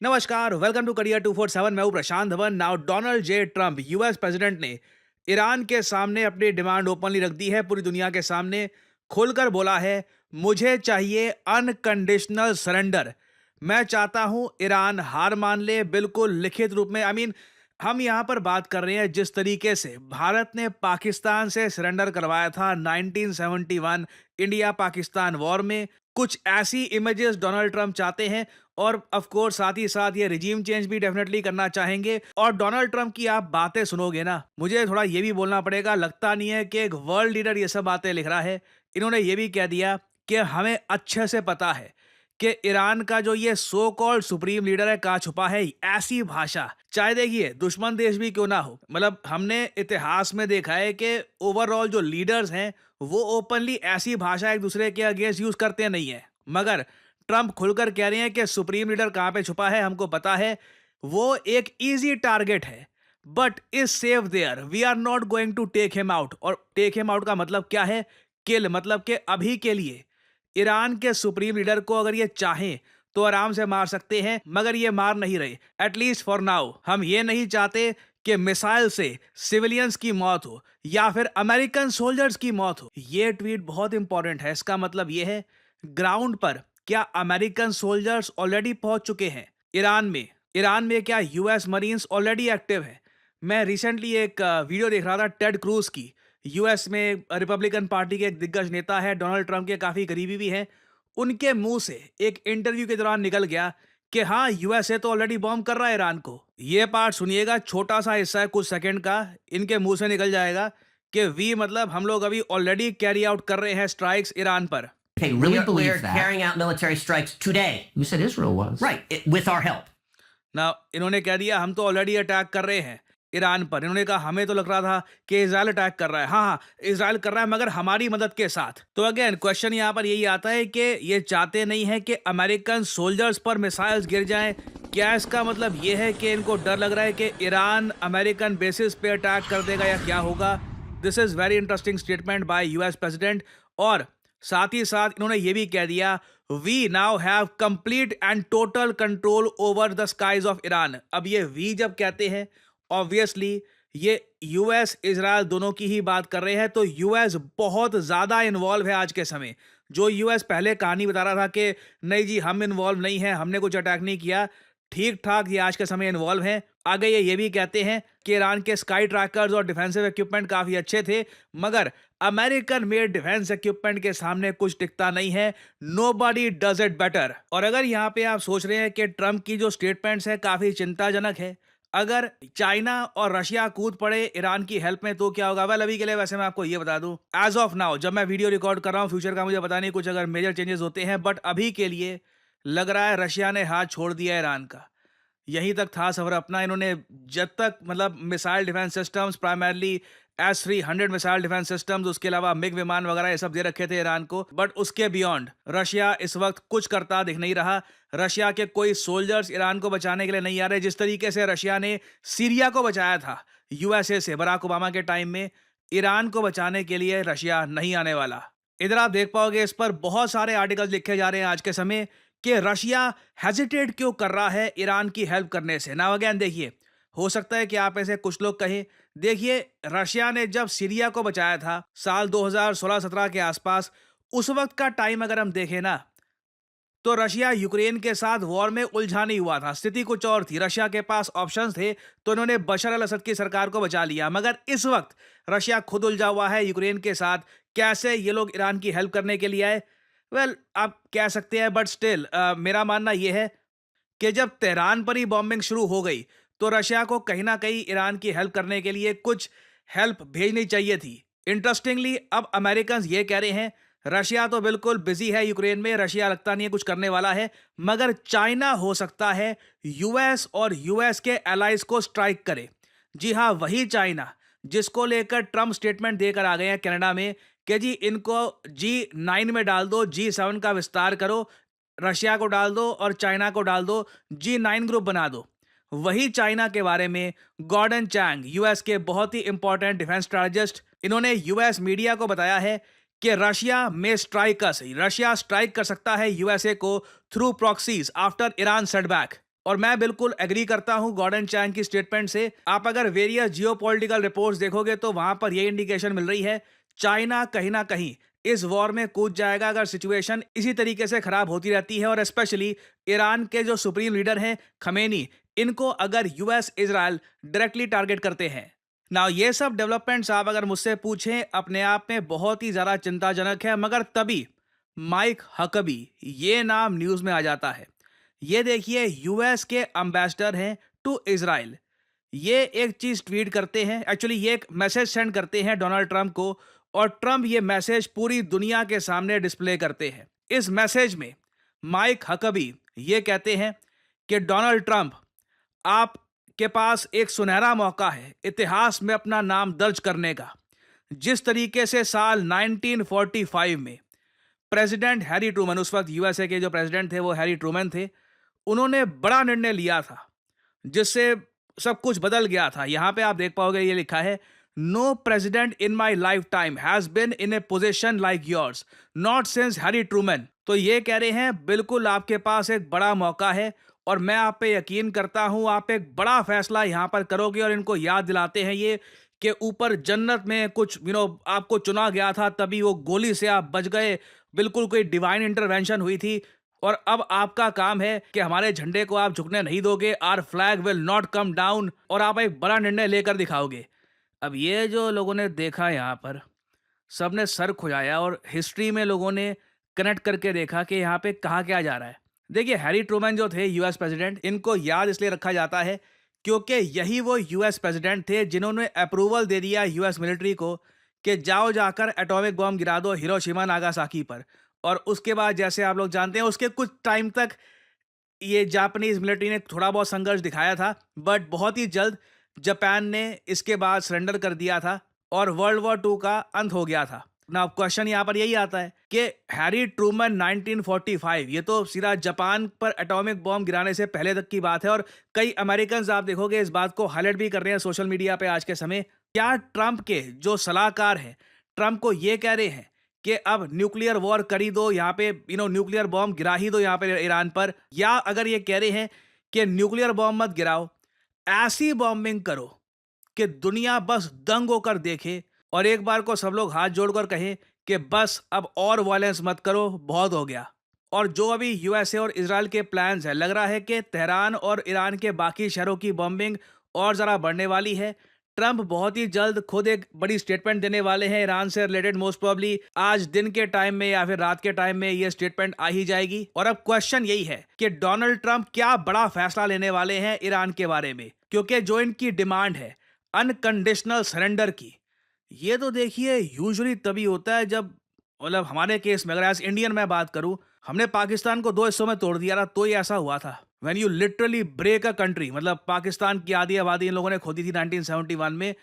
नमस्कार, welcome to career 247। मैं हूं Prashant Dhawan. Now Donald J Trump US president ने ईरान के सामने अपनी डिमांड ओपनली रख दी है, पूरी दुनिया के सामने खुलकर बोला है, मुझे चाहिए अनकंडीशनल सरेंडर। मैं चाहता हूं ईरान हार मान ले, बिल्कुल लिखित रूप में। हम यहां पर बात कर रहे हैं जिस तरीके से भारत ने पाकिस्तान से सरेंडर करवाया था 1971 इंडिया पाकिस्तान वॉर में। कुछ ऐसी इमेजेस डोनाल्ड ट्रंप चाहते हैं, और ऑफ कोर्स साथ ही साथ ये रिजीम चेंज भी डेफिनेटली करना चाहेंगे। और डोनाल्ड ट्रंप की आप बातें सुनोगे ना, मुझे थोड़ा ये भी बोलना पड़ेगा, लगता नहीं है कि एक वर्ल्ड लीडर ये सब बातें लिख रहा है। इन्होंने ये भी कह दिया कि हमें अच्छे से पता है कि ईरान का जो ये सो कॉल्ड सुप्रीम लीडर है कहाँ छुपा है। ऐसी भाषा, चाहे देखिए दुश्मन देश भी क्यों ना हो, मतलब हमने इतिहास में देखा है कि ओवरऑल जो लीडर्स हैं वो ओपनली ऐसी भाषा एक दूसरे के अगेंस्ट यूज करते नहीं है। मगर ट्रंप खुलकर कह रहे हैं कि सुप्रीम लीडर कहां पे छुपा है हमको पता है, वो एक इजी टारगेट है, but is safe there, we are not going to take him out. और टेक हिम आउट का मतलब क्या है? किल, मतलब कि अभी के लिए ईरान के सुप्रीम लीडर को अगर ये चाहें तो आराम से मार सकते हैं, मगर ये मार नहीं रहे। एटलीस्ट फॉर नाउ हम ये नहीं चाहते कि मिसाइल से सिविलियंस की मौत हो या फिर अमेरिकन सोल्जर्स की मौत हो। ये ट्वीट बहुत इंपॉर्टेंट है। इसका मतलब ये है, ग्राउंड पर क्या अमेरिकन सोल्जर्स ऑलरेडी पहुंच चुके हैं ईरान में? ईरान में क्या यूएस मरीन्स ऑलरेडी एक्टिव है? मैं रिसेंटली एक वीडियो देख रहा था टेड क्रूज की। यूएस में रिपब्लिकन पार्टी के एक दिग्गज नेता है, डोनाल्ड ट्रंप के काफी करीबी भी हैं। उनके मुंह से एक इंटरव्यू के दौरान निकल गया कि हाँ, यूएसए तो ऑलरेडी बॉम्ब कर रहा है ईरान को। ये पार्ट सुनिएगा, छोटा सा हिस्सा है कुछ सेकंड का। इनके मुंह से निकल जाएगा कि वी मतलब हम लोग अभी ऑलरेडी कैरी आउट कर रहे हैं स्ट्राइक्स ईरान पर। Okay, You we really are, we believe are that? carrying out military strikes today. You said Israel was. Right, with our help. ना इन्होंने कह दिया हम तो ऑलरेडी अटैक कर रहे हैं ईरान पर। इन्होंने कहा हमें तो लग रहा था कि इजराइल अटैक कर रहा है। हाँ हाँ, इजराइल कर रहा है, मगर हमारी मदद के साथ। तो अगेन क्वेश्चन यहाँ पर यही आता है कि ये चाहते नहीं है कि अमेरिकन सोल्जर्स पर मिसाइल्स गिर जाएं। क्या इसका मतलब ये है कि इनको डर लग रहा है कि ईरान अमेरिकन बेसिस पे अटैक कर देगा या क्या होगा? This is very interesting statement by US president. और साथ ही साथ इन्होंने ये भी कह दिया, we now have complete and total control over the skies of Iran. अब ये वी जब कहते हैं, ऑब्वियसली ये यूएस इजराइल दोनों की ही बात कर रहे हैं। तो यूएस बहुत ज्यादा इन्वॉल्व है आज के समय। जो यूएस पहले कहानी बता रहा था कि नहीं जी हम इन्वॉल्व नहीं है, हमने कुछ अटैक नहीं किया, ठीक ठाक ये आज के समय इन्वॉल्व हैं। आगे ये भी कहते हैं कि ईरान के स्काई ट्रैकर्स और डिफेंसिव इक्विपमेंट काफी अच्छे थे, मगर अमेरिकन मेड डिफेंस इक्विपमेंट के सामने कुछ टिकता नहीं है। Nobody does it better. और अगर यहाँ पे आप सोच रहे हैं कि ट्रंप की जो स्टेटमेंट्स है काफी चिंताजनक है, अगर चाइना और रशिया कूद पड़े ईरान की हेल्प में तो क्या होगा? वेल, अभी के लिए वैसे मैं आपको ये बता दूं, एज ऑफ नाउ जब मैं वीडियो रिकॉर्ड कर रहा हूँ, फ्यूचर का मुझे पता नहीं, कुछ अगर मेजर चेंजेस होते हैं, बट अभी के लिए लग रहा है रशिया ने हाथ छोड़ दिया ईरान का। यहीं तक था सफर अपना। इन्होंने जब तक मतलब missile defence systems, primarily S-300 missile defence systems, उसके अलावा मिग विमान वगैरह ये सब दे रखे थे ईरान को, बट उसके बियॉन्ड रशिया इस वक्त कुछ करता दिख नहीं रहा। रशिया के कोई सोल्जर्स ईरान को बचाने के लिए नहीं आ रहे। जिस तरीके से रशिया ने सीरिया को बचाया था यूएसए से बराक ओबामा के टाइम में, ईरान को बचाने के लिए रशिया नहीं आने वाला। इधर आप देख पाओगे इस पर बहुत सारे आर्टिकल्स लिखे जा रहे हैं आज के समय कि रशिया हेजिटेट क्यों कर रहा है ईरान की हेल्प करने से। ना अगेन देखिए, हो सकता है कि आप ऐसे कुछ लोग कहें, देखिए रशिया ने जब सीरिया को बचाया था साल 2016-17 के आसपास, उस वक्त का टाइम अगर हम देखें ना, तो रशिया यूक्रेन के साथ वॉर में उलझा नहीं हुआ था। स्थिति कुछ और थी, रशिया के पास ऑप्शंस थे, तो इन्होंने बशर अल असद की सरकार को बचा लिया। मगर इस वक्त रशिया खुद उलझा हुआ है यूक्रेन के साथ। कैसे ये लोग ईरान की हेल्प करने के लिए आए? वेल, आप कह सकते हैं, बट स्टिल मेरा मानना यह है कि जब तेहरान पर ही बॉम्बिंग शुरू हो गई तो रशिया को कहीं ना कहीं ईरान की हेल्प करने के लिए कुछ हेल्प भेजनी चाहिए थी। इंटरेस्टिंगली अब अमेरिकन ये कह रहे हैं रशिया तो बिल्कुल बिजी है यूक्रेन में, रशिया लगता नहीं है कुछ करने वाला है, मगर चाइना हो सकता है यूएस और यूएस के एलाइज को स्ट्राइक करे। जी हाँ, वही चाइना जिसको लेकर ट्रंप स्टेटमेंट देकर आ गए हैं कनाडा में कि जी इनको G9 में डाल दो, G7 का विस्तार करो, रशिया को डाल दो और चाइना को डाल दो, G9 ग्रुप बना दो। वही चाइना के बारे में गॉर्डन चैंग, यूएस के बहुत ही इंपॉर्टेंट डिफेंस स्ट्रैटेजिस्ट, इन्होंने यूएस मीडिया को बताया है कि रशिया में स्ट्राइक कर सकता है यूएसए को through proxies after Iran setback. और मैं बिल्कुल एग्री करता हूं गॉर्डन चैंग की स्टेटमेंट से। आप अगर वेरियस जियोपॉलिटिकल रिपोर्ट्स देखोगे तो वहां पर ये इंडिकेशन मिल रही है चाइना कहीं ना कहीं इस वॉर में कूद जाएगा अगर सिचुएशन इसी तरीके से खराब होती रहती है, और स्पेशली ईरान के जो सुप्रीम लीडर हैं खमेनी, इनको अगर यूएस इजराइल डायरेक्टली टारगेट करते हैं। नाउ ये सब डेवलपमेंट्स आप अगर मुझसे पूछें अपने आप में बहुत ही ज़्यादा चिंताजनक है, मगर तभी माइक हकबी ये नाम न्यूज़ में आ जाता है। ये देखिए यूएस के एम्बेसडर हैं टू इजराइल, ये एक चीज़ ट्वीट करते हैं, एक्चुअली ये एक मैसेज सेंड करते हैं डोनाल्ड ट्रंप को, और ट्रंप ये मैसेज पूरी दुनिया के सामने डिस्प्ले करते हैं। इस मैसेज में माइक हकबी ये कहते हैं कि डोनाल्ड ट्रंप, आपके पास एक सुनहरा मौका है इतिहास में अपना नाम दर्ज करने का। जिस तरीके से साल 1945 में प्रेसिडेंट हैरी ट्रूमन, उस वक्त यूएसए के जो प्रेसिडेंट थे वो हैरी ट्रूमन थे, उन्होंने बड़ा निर्णय लिया था जिससे सब कुछ बदल गया था। यहां पे आप देख पाओगे ये लिखा है, no president in my lifetime has been in a position like yours not since Harry Truman. तो ये कह रहे हैं बिल्कुल आपके पास एक बड़ा मौका है और मैं आप पे यकीन करता हूं आप एक बड़ा फैसला यहां पर करोगे। और इनको याद दिलाते हैं ये कि ऊपर जन्नत में कुछ आपको चुना गया था, तभी वो गोली से आप बच गए, बिल्कुल कोई डिवाइन इंटरवेंशन हुई थी। और अब आपका काम है कि हमारे झंडे को आप झुकने नहीं दोगे, our flag will not come down, और आप एक बड़ा निर्णय लेकर दिखाओगे। अब ये जो लोगों ने देखा यहाँ पर, सबने सर खुजाया और हिस्ट्री में लोगों ने कनेक्ट करके देखा कि यहाँ पे कहा क्या जा रहा है। देखिए हैरी ट्रूमन जो थे यूएस प्रेसिडेंट, इनको याद इसलिए रखा जाता है क्योंकि यही वो यूएस प्रेसिडेंट थे जिन्होंने अप्रूवल दे दिया यूएस मिलिट्री को कि जाओ जाकर एटॉमिक बॉम्ब गिरा दो हिरोशिमा नागासाकी पर। और उसके बाद जैसे आप लोग जानते हैं उसके कुछ टाइम तक ये जापानीज मिलिट्री ने थोड़ा बहुत संघर्ष दिखाया था, बट बहुत ही जल्द जापान ने इसके बाद सरेंडर कर दिया था और वर्ल्ड वॉर टू का अंत हो गया था ना। क्वेश्चन यहाँ पर यही आता है कि हैरी ट्रूमन 1945, ये तो सीधा जापान पर एटॉमिक बॉम्ब गिराने से पहले तक की बात है, और कई अमेरिकन आप देखोगे इस बात को हाईलाइट भी कर रहे हैं सोशल मीडिया पे आज के समय। क्या ट्रंप के जो सलाहकार हैं ट्रंप को ये कह रहे हैं कि अब न्यूक्लियर वॉर करी दो यहाँ पे, न्यूक्लियर बॉम्ब गिरा ही दो यहाँ पे ईरान पर, या अगर ये कह रहे हैं कि न्यूक्लियर बॉम्ब मत गिराओ, ऐसी बॉम्बिंग करो कि दुनिया बस दंग होकर देखे और एक बार को सब लोग हाथ जोड़कर कहें कि बस अब और वायलेंस मत करो, बहुत हो गया। और जो अभी यूएसए और इजराइल के प्लान्स है, लग रहा है कि तेहरान और ईरान के बाकी शहरों की बॉम्बिंग और ज़रा बढ़ने वाली है। ट्रंप बहुत ही जल्द खुद एक बड़ी स्टेटमेंट देने वाले हैं ईरान से रिलेटेड, मोस्ट प्रोबेबली आज दिन के टाइम में या फिर रात के टाइम में ये स्टेटमेंट आ ही जाएगी। और अब क्वेश्चन यही है कि डोनाल्ड ट्रंप क्या बड़ा फैसला लेने वाले हैं ईरान के बारे में, क्योंकि जो इनकी डिमांड है अनकंडीशनल सरेंडर की, ये तो देखिए यूजुअली तभी होता है जब, मतलब हमारे केस में अगर एज इंडियन मैं बात करूं, हमने पाकिस्तान को दो हिस्सों में तोड़ दिया था, तो ये ऐसा हुआ था। When you literally break a country, मतलब पाकिस्तान की आधी आबादी इन लोगों ने खो दी थी 1971 में,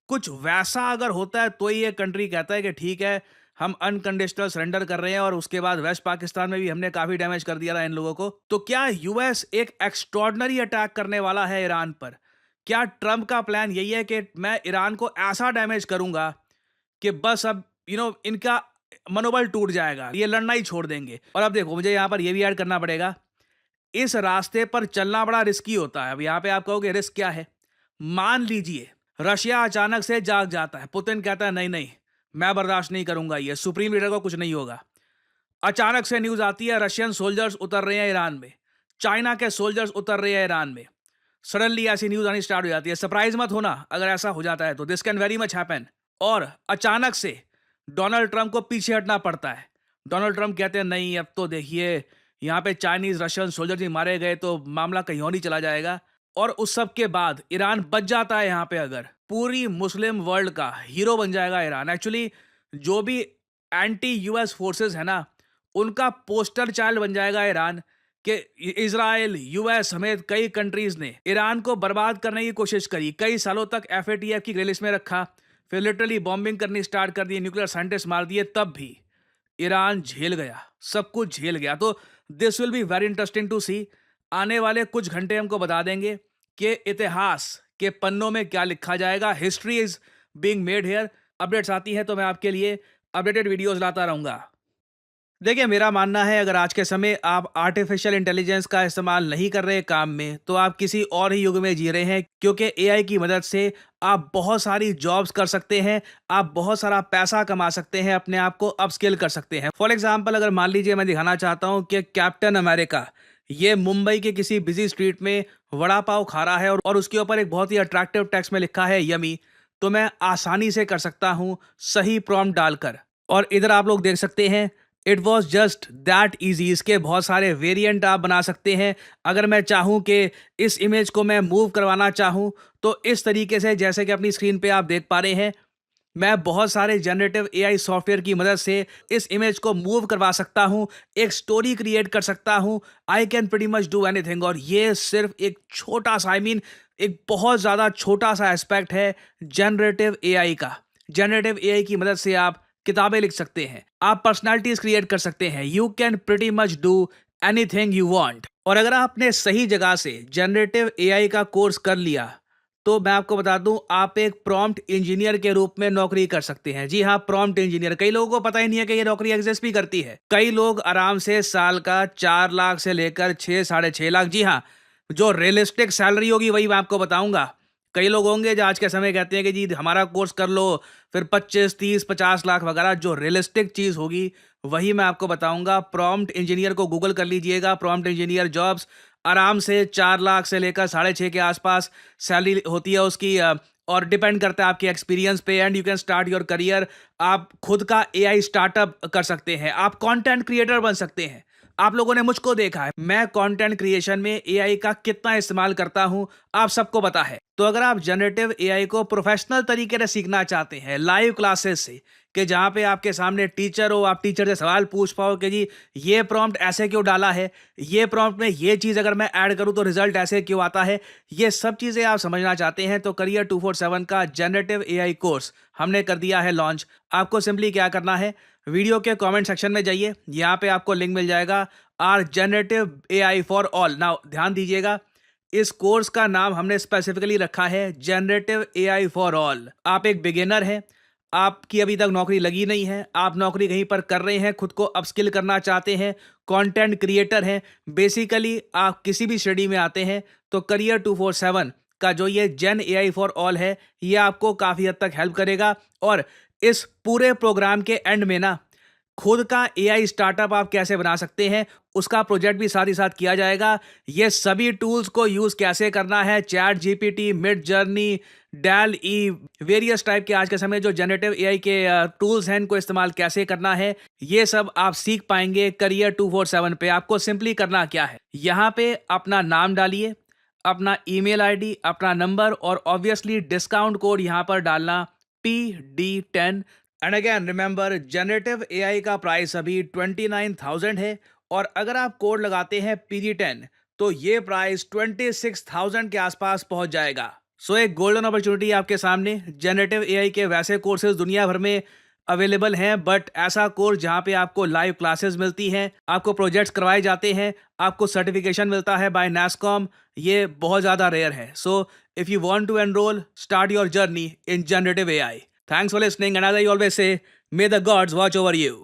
कुछ वैसा अगर होता है तो ही ये कंट्री कहता है कि ठीक है हम अनकंडीशनल सरेंडर कर रहे हैं। और उसके बाद वेस्ट पाकिस्तान में भी हमने काफी डैमेज कर दिया था इन लोगों को। तो क्या यूएस एक एक्स्ट्रॉर्डनरी अटैक करने वाला है ईरान पर? क्या ट्रंप का प्लान यही है कि मैं ईरान को ऐसा डैमेज करूंगा कि बस अब इनका मनोबल टूट जाएगा, ये लड़ना ही छोड़ देंगे? और अब देखो मुझे यहाँ पर ये भी ऐड करना पड़ेगा, इस रास्ते पर चलना बड़ा रिस्की होता है। अब यहाँ पे आप कहोगे रिस्क क्या है? मान लीजिए रशिया अचानक से जाग जाता है, पुतिन कहता है नहीं नहीं मैं बर्दाश्त नहीं करूंगा, ये सुप्रीम लीडर को कुछ नहीं होगा। अचानक से न्यूज आती है रशियन सोल्जर्स उतर रहे हैं ईरान में, चाइना के सोल्जर्स उतर रहे हैं ईरान में, सडनली ऐसी न्यूज आनी स्टार्ट हो जाती है। सरप्राइज मत होना अगर ऐसा हो जाता है तो, this can very much happen. और अचानक से डोनाल्ड ट्रंप को पीछे हटना पड़ता है। डोनाल्ड ट्रंप कहते हैं नहीं अब तो देखिए यहाँ पे चाइनीज रशियन सोल्जर ही मारे गए तो मामला कहीं और नहीं चला जाएगा। और उस सब के बाद ईरान बच जाता है यहाँ पे, अगर पूरी मुस्लिम वर्ल्ड का हीरो बन जाएगा ईरान। एक्चुअली जो भी एंटी यूएस फोर्सेस है ना, उनका पोस्टर चाइल्ड बन जाएगा ईरान, कि इजराइल यूएस समेत कई कंट्रीज ने ईरान को बर्बाद करने की कोशिश करी, कई सालों तक एफएटीएफ की ग्रे लिस्ट में रखा, फिर लिटरली बॉम्बिंग करनी स्टार्ट कर दी, न्यूक्लियर साइंटिस्ट मार दिए, तब भी ईरान झेल गया, सब कुछ झेल गया। तो this will be very interesting to see. आने वाले कुछ घंटे हमको बता देंगे कि इतिहास के पन्नों में क्या लिखा जाएगा। History is being made here. Updates आती है तो मैं आपके लिए अपडेटेड वीडियोस लाता रहूंगा। देखिए, मेरा मानना है अगर आज के समय आप आर्टिफिशियल इंटेलिजेंस का इस्तेमाल नहीं कर रहे काम में, तो आप किसी और ही युग में जी रहे हैं, क्योंकि एआई की मदद से आप बहुत सारी जॉब्स कर सकते हैं, आप बहुत सारा पैसा कमा सकते हैं, अपने आप को अपस्किल कर सकते हैं। फॉर एग्जाम्पल, अगर मान लीजिए मैं दिखाना चाहता हूँ कि कैप्टन अमेरिका ये मुंबई के किसी बिजी स्ट्रीट में वड़ा पाव खा रहा है और उसके ऊपर एक बहुत ही अट्रैक्टिव टेक्स्ट में लिखा है यमी, तो मैं आसानी से कर सकता हूँ सही प्रॉम्प्ट डालकर। और इधर आप लोग देख सकते हैं, it was just that easy. इसके बहुत सारे वेरिएंट आप बना सकते हैं। अगर मैं चाहूँ कि इस इमेज को मैं मूव करवाना चाहूँ, तो इस तरीके से, जैसे कि अपनी स्क्रीन पे आप देख पा रहे हैं, मैं बहुत सारे जनरेटिव एआई सॉफ्टवेयर की मदद से इस इमेज को मूव करवा सकता हूँ, एक स्टोरी क्रिएट कर सकता हूँ। I can pretty much do anything. और ये सिर्फ एक छोटा सा, आई मीन एक बहुत ज़्यादा छोटा सा एस्पेक्ट है जनरेटिव एआई का। जनरेटिव एआई की मदद से आप किताबें लिख सकते हैं, आप पर्सनालिटीज क्रिएट कर सकते हैं। You can pretty much do anything you want. और अगर आपने सही जगह से जनरेटिव एआई का कोर्स कर लिया, तो मैं आपको बता दूं, आप एक प्रॉम्प्ट इंजीनियर के रूप में नौकरी कर सकते हैं। जी हाँ, प्रॉम्प्ट इंजीनियर। कई लोगों को पता ही नहीं है कि ये नौकरी एग्जिस्ट भी करती है। कई लोग आराम से साल का 4 लाख से लेकर 6 साढ़े 6 लाख, जी हाँ, जो रियलिस्टिक सैलरी होगी वही मैं आपको बताऊंगा। कई लोग होंगे जो आज के समय कहते हैं कि जी हमारा कोर्स कर लो, फिर 25 30 50 लाख वगैरह। जो रियलिस्टिक चीज़ होगी वही मैं आपको बताऊंगा। प्रॉम्प्ट इंजीनियर को गूगल कर लीजिएगा, प्रॉम्प्ट इंजीनियर जॉब्स आराम से 4 लाख से लेकर साढ़े 6 के आसपास सैलरी होती है उसकी। और डिपेंड करता है आपके एक्सपीरियंस पे। And you can start your career. आप खुद का एआई स्टार्टअप कर सकते हैं, आप कंटेंट क्रिएटर बन सकते हैं। आप लोगों ने मुझको देखा है, मैं कंटेंट क्रिएशन में एआई का कितना इस्तेमाल करता हूं, आप सबको पता है। तो अगर आप जनरेटिव एआई को प्रोफेशनल तरीके से सीखना चाहते हैं, लाइव क्लासेस से, कि जहां पे आपके सामने टीचर हो, आप टीचर से सवाल पूछ पाओ कि जी ये प्रॉम्प्ट ऐसे क्यों डाला है, ये प्रॉम्प्ट में ये चीज़ अगर मैं ऐड करूं तो रिजल्ट ऐसे क्यों आता है, ये सब चीज़ें आप समझना चाहते हैं, तो करियर 247 का जनरेटिव एआई कोर्स हमने कर दिया है लॉन्च। आपको सिंपली क्या करना है, वीडियो के कमेंट सेक्शन में जाइए, यहाँ पे आपको लिंक मिल जाएगा, our generative AI for all. Now ध्यान दीजिएगा, इस कोर्स का नाम हमने स्पेसिफिकली रखा है जनरेटिव एआई फॉर ऑल। आप एक बिगिनर हैं, आपकी अभी तक नौकरी लगी नहीं है, आप नौकरी कहीं पर कर रहे हैं, खुद को अपस्किल करना चाहते हैं, कंटेंट क्रिएटर हैं, बेसिकली आप किसी भी स्टडी में आते हैं, तो करियर 247 का जो ये जेन एआई फॉर ऑल है, ये आपको काफ़ी हद तक हेल्प करेगा। और इस पूरे प्रोग्राम के एंड में ना, खुद का एआई स्टार्टअप आप कैसे बना सकते हैं, उसका प्रोजेक्ट भी साथ ही साथ किया जाएगा। ये सभी टूल्स को यूज़ कैसे करना है, ChatGPT, Midjourney, DALL E, various type के आज के समय जो जनरेटिव एआई के टूल्स हैं, इनको इस्तेमाल कैसे करना है, ये सब आप सीख पाएंगे करियर 247 पे। आपको सिंपली करना क्या है, यहाँ पे अपना नाम डालिए, अपना ईमेल आईडी, अपना नंबर, और ऑब्वियसली डिस्काउंट कोड यहाँ पर डालना PD10। And again remember, generative AI का प्राइस अभी 29,000 है, और अगर आप कोड लगाते हैं PD10, तो ये प्राइस 26,000 के आसपास पहुंच जाएगा। सो एक गोल्डन अपॉर्चुनिटी आपके सामने। जनरेटिव एआई के वैसे कोर्सेज दुनिया भर में अवेलेबल हैं, बट ऐसा कोर्स जहां पे आपको लाइव क्लासेस मिलती हैं, आपको प्रोजेक्ट्स करवाए जाते हैं, आपको सर्टिफिकेशन मिलता है बाय NASSCOM, ये बहुत ज़्यादा रेयर है। So if you want to enrol, start your journey in generative AI. Thanks for listening, and as I always say, may the gods watch over you.